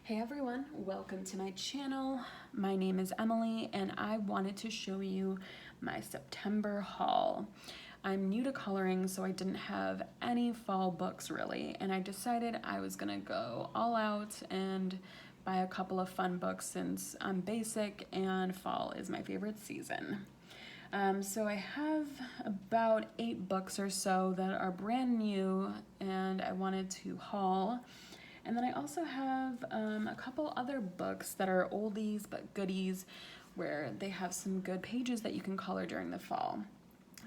Hey everyone, welcome to my channel. My name is Emily and I wanted to show you my September haul. I'm new to coloring, so I didn't have any fall books really, and I decided I was gonna go all out and buy a couple of fun books since I'm basic and fall is my favorite season. So I have about 8 books or so that are brand new and I wanted to haul. And then I also have a couple other books that are oldies but goodies where they have some good pages that you can color during the fall.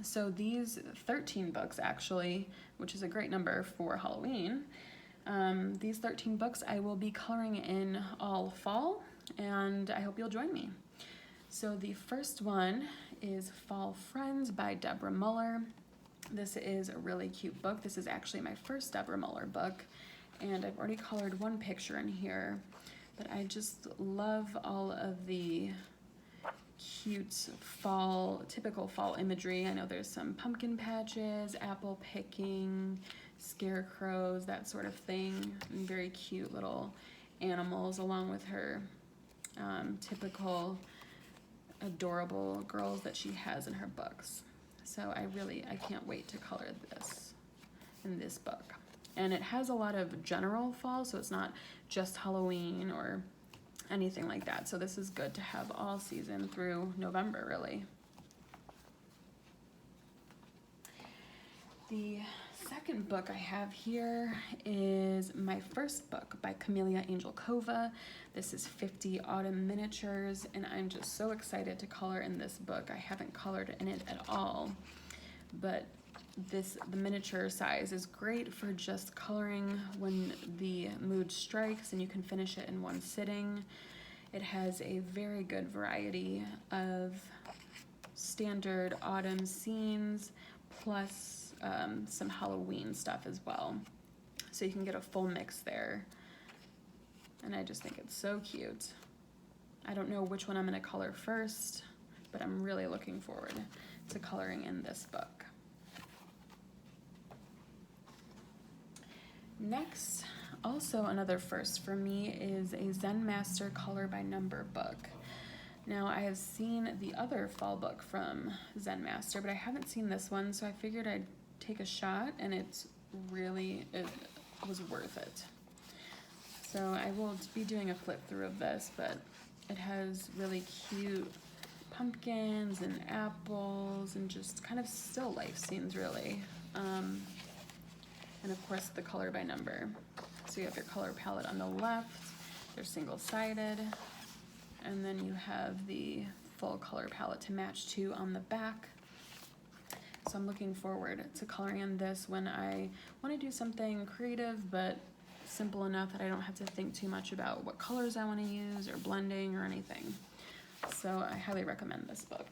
So these 13 books actually, which is a great number for Halloween, these 13 books I will be coloring in all fall, and I hope you'll join me. So the first one is Fall Friends by Deborah Muller. This is a really cute book. This is actually my first Deborah Muller book. And I've already colored one picture in here, but I just love all of the cute fall, typical fall imagery. I know there's some pumpkin patches, apple picking, scarecrows, that sort of thing, and very cute little animals along with her typical adorable girls that she has in her books. So I can't wait to color this in this book. And it has a lot of general fall, so it's not just Halloween or anything like that. So this is good to have all season through November, really. The second book I have here is my first book by Kameliya, Angelkova. This is 50 Autumn Miniatures, and I'm just so excited to color in this book. I haven't colored in it at all, but the miniature size is great for just coloring when the mood strikes, and you can finish it in one sitting. It has a very good variety of standard autumn scenes plus some Halloween stuff as well. So you can get a full mix there. And I just think it's so cute. I don't know which one I'm gonna color first, but I'm really looking forward to coloring in this book. Next, also another first for me, is a Zenmaster color by number book. Now I have seen the other fall book from Zenmaster, but I haven't seen this one, so I figured I'd take a shot, and it was worth it. So I will be doing a flip through of this, but it has really cute pumpkins and apples and just kind of still life scenes really. And of course the color by number. So you have your color palette on the left, they're single-sided, and then you have the full color palette to match to on the back. So I'm looking forward to coloring in this when I want to do something creative but simple enough that I don't have to think too much about what colors I want to use or blending or anything. So I highly recommend this book.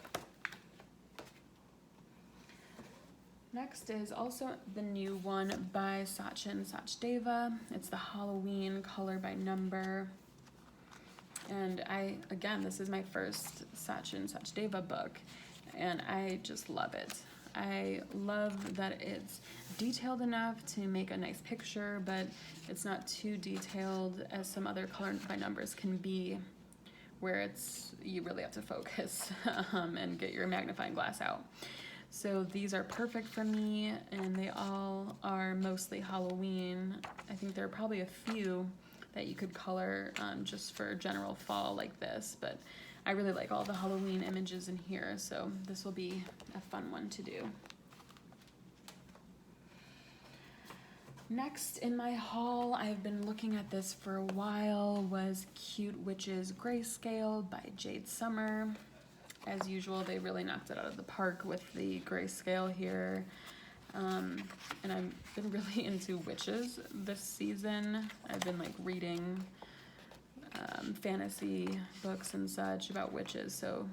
Next is also the new one by Sachin, Sachdeva. It's the Halloween color by number. And again, this is my first Sachin, Sachdeva book, and I just love it. I love that it's detailed enough to make a nice picture, but it's not too detailed as some other color by numbers can be, where you really have to focus and get your magnifying glass out. So these are perfect for me, and they all are mostly Halloween. I think there are probably a few that you could color just for general fall like this, but I really like all the Halloween images in here, so this will be a fun one to do. Next in my haul, I've been looking at this for a while, was Cute Witches Grayscale by Jade Summer. As usual, they really knocked it out of the park with the grayscale here. And I've been really into witches this season. I've been like reading fantasy books and such about witches, so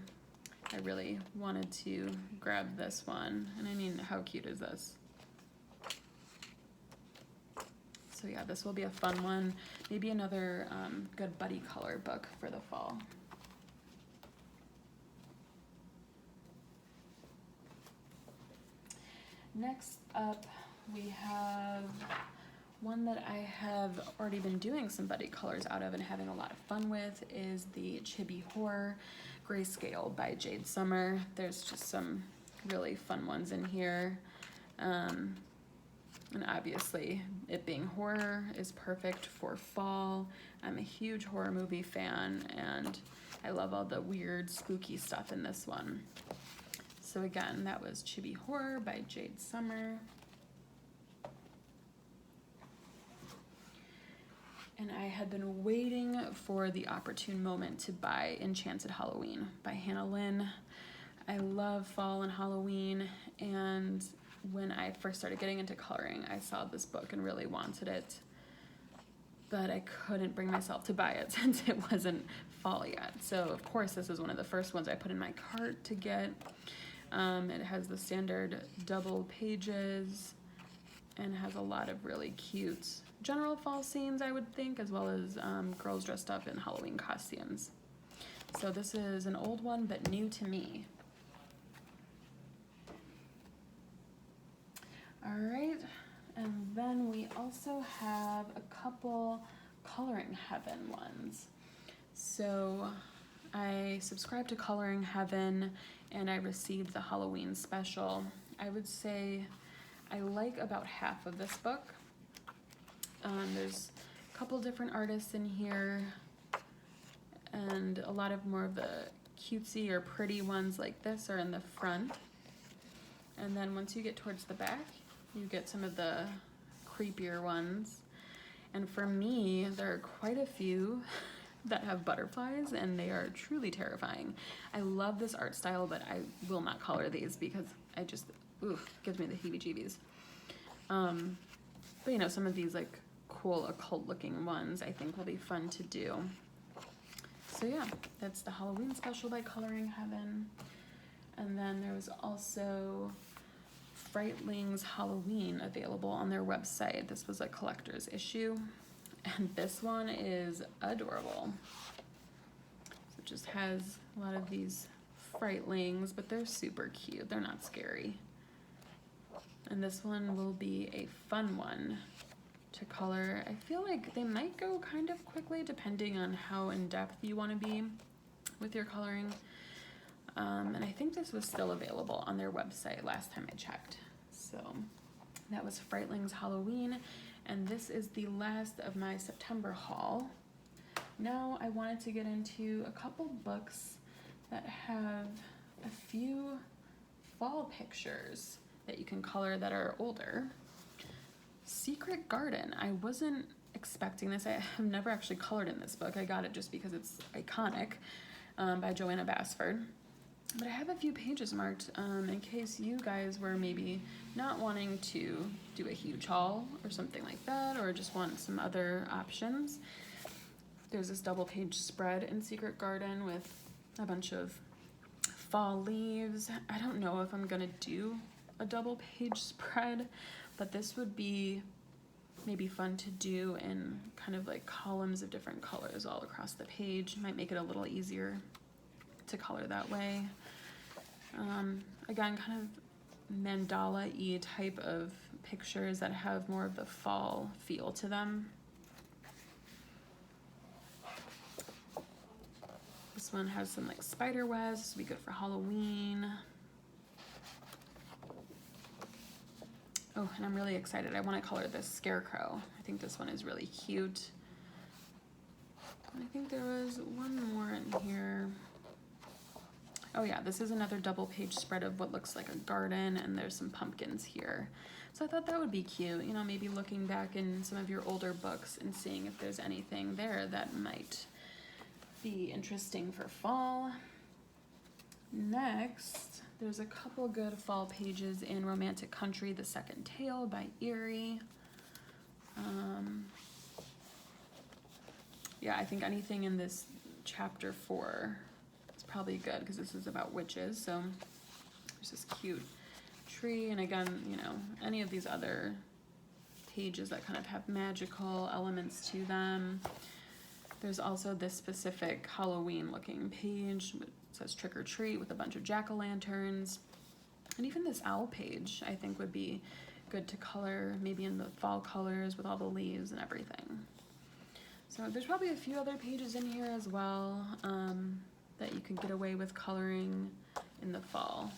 I really wanted to grab this one. And I mean, how cute is this? So yeah, this will be a fun one. Maybe another good buddy color book for the fall. Next up, we have One that I have already been doing some buddy colors out of and having a lot of fun with is the Chibi Horror Grayscale by Jade Summer. There's just some really fun ones in here. And obviously, it being horror is perfect for fall. I'm a huge horror movie fan, and I love all the weird, spooky stuff in this one. So again, that was Chibi Horror by Jade Summer. And I had been waiting for the opportune moment to buy Enchanted Halloween by Lynn. I love fall and Halloween, and when I first started getting into coloring, I saw this book and really wanted it, but I couldn't bring myself to buy it since it wasn't fall yet. So of course this is one of the first ones I put in my cart to get. It has the standard double pages and has a lot of really cute general fall scenes, I would think, as well as girls dressed up in Halloween costumes. So this is an old one, but new to me. All right, and then we also have a couple Coloring Heaven ones. So I subscribed to Coloring Heaven and I received the Halloween special. I would say I like about half of this book. There's a couple different artists in here and a lot of more of the cutesy or pretty ones like this are in the front. And then once you get towards the back, you get some of the creepier ones. And for me, there are quite a few that have butterflies and they are truly terrifying. I love this art style, but I will not color these because I just, gives me the heebie-jeebies. But you know, some of these like cool occult looking ones I think will be fun to do. So yeah, that's the Halloween special by Coloring Heaven. And then there was also Frightlings Halloween available on their website. This was a collector's issue, and this one is adorable. So it just has a lot of these Frightlings, but they're super cute. They're not scary. And this one will be a fun one to color. I feel like they might go kind of quickly depending on how in-depth you want to be with your coloring. And I think this was still available on their website last time I checked. So that was Frightlings Halloween, and this is the last of my September haul. Now I wanted to get into a couple books that have a few fall pictures that you can color that are older. Secret Garden. I wasn't expecting this. I have never actually colored in this book. I got it just because it's iconic, by Johanna Basford. But I have a few pages marked in case you guys were maybe not wanting to do a huge haul or something like that, or just want some other options. There's this double page spread in Secret Garden with a bunch of fall leaves. I don't know if I'm gonna do a double page spread, but this would be maybe fun to do in kind of like columns of different colors all across the page. Might make it a little easier to color that way. Again, kind of mandala-y type of pictures that have more of the fall feel to them. This one has some like spider webs. This would be good for Halloween. Oh, and I'm really excited. I want to color this scarecrow. I think this one is really cute. I think there was one more in here. Oh yeah, this is another double page spread of what looks like a garden, and there's some pumpkins here. So I thought that would be cute, you know, maybe looking back in some of your older books and seeing if there's anything there that might be interesting for fall. Next, there's a couple good fall pages in Romantic Country, The Second Tale by Eriy. Yeah, I think anything in this chapter 4 is probably good because this is about witches. So there's this cute tree, and again, you know, any of these other pages that kind of have magical elements to them. There's also this specific Halloween looking page. It says Trick or Treat with a bunch of jack-o'-lanterns. And even this owl page I think would be good to color maybe in the fall colors with all the leaves and everything. So there's probably a few other pages in here as well that you can get away with coloring in the fall.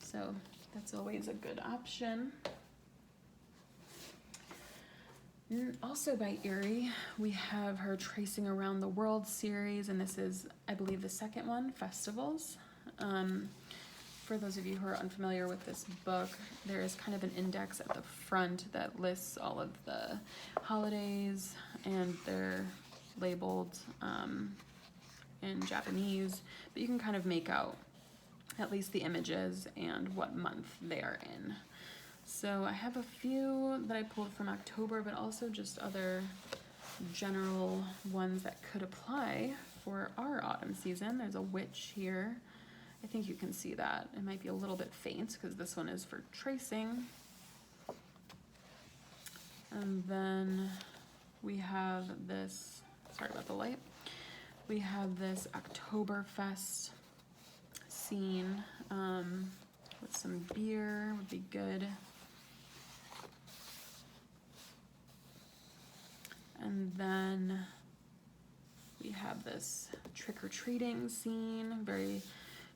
So that's always a good option. Also by Eriy, we have her Tracing Around the World series, and this is, I believe, the second one, Festivals. For those of you who are unfamiliar with this book, there is kind of an index at the front that lists all of the holidays, and they're labeled in Japanese, but you can kind of make out at least the images and what month they are in. So I have a few that I pulled from October, but also just other general ones that could apply for our autumn season. There's a witch here. I think you can see that. It might be a little bit faint because this one is for tracing. And then we have this, sorry about the light. We have this Oktoberfest scene with some beer would be good. And then we have this trick-or-treating scene, very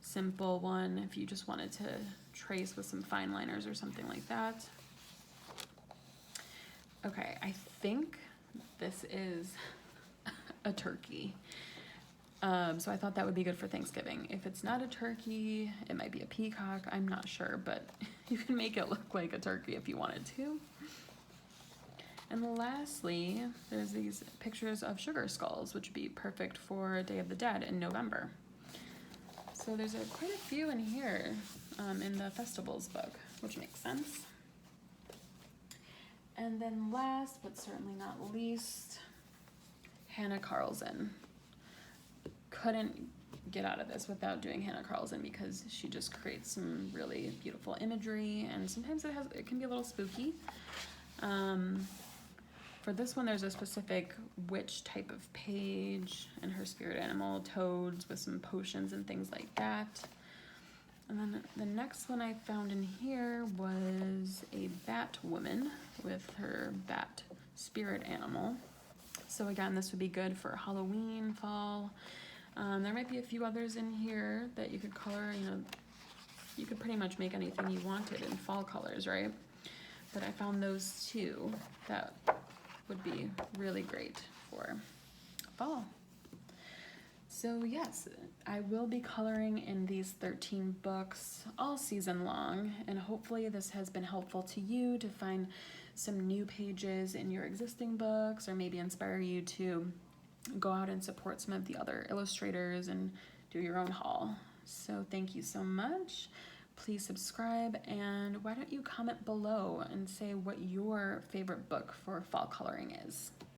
simple one if you just wanted to trace with some fine liners or something like that. Okay, I think this is a turkey. So I thought that would be good for Thanksgiving. If it's not a turkey, it might be a peacock, I'm not sure, but you can make it look like a turkey if you wanted to. And lastly, there's these pictures of sugar skulls, which would be perfect for Day of the Dead in November. So there's quite a few in here in the Festivals book, which makes sense. And then last, but certainly not least, Hanna Karlzon. Couldn't get out of this without doing Hanna Karlzon because she just creates some really beautiful imagery, and sometimes it can be a little spooky. For this one, there's a specific witch type of page, and her spirit animal, toads, with some potions and things like that. And then the next one I found in here was a bat woman with her bat spirit animal. So again, this would be good for Halloween, fall. There might be a few others in here that you could color. You know, you could pretty much make anything you wanted in fall colors, right? But I found those two that would be really great for fall. So yes, I will be coloring in these 13 books all season long, and hopefully this has been helpful to you to find some new pages in your existing books, or maybe inspire you to go out and support some of the other illustrators and do your own haul. So thank you so much. Please subscribe, and why don't you comment below and say what your favorite book for fall coloring is.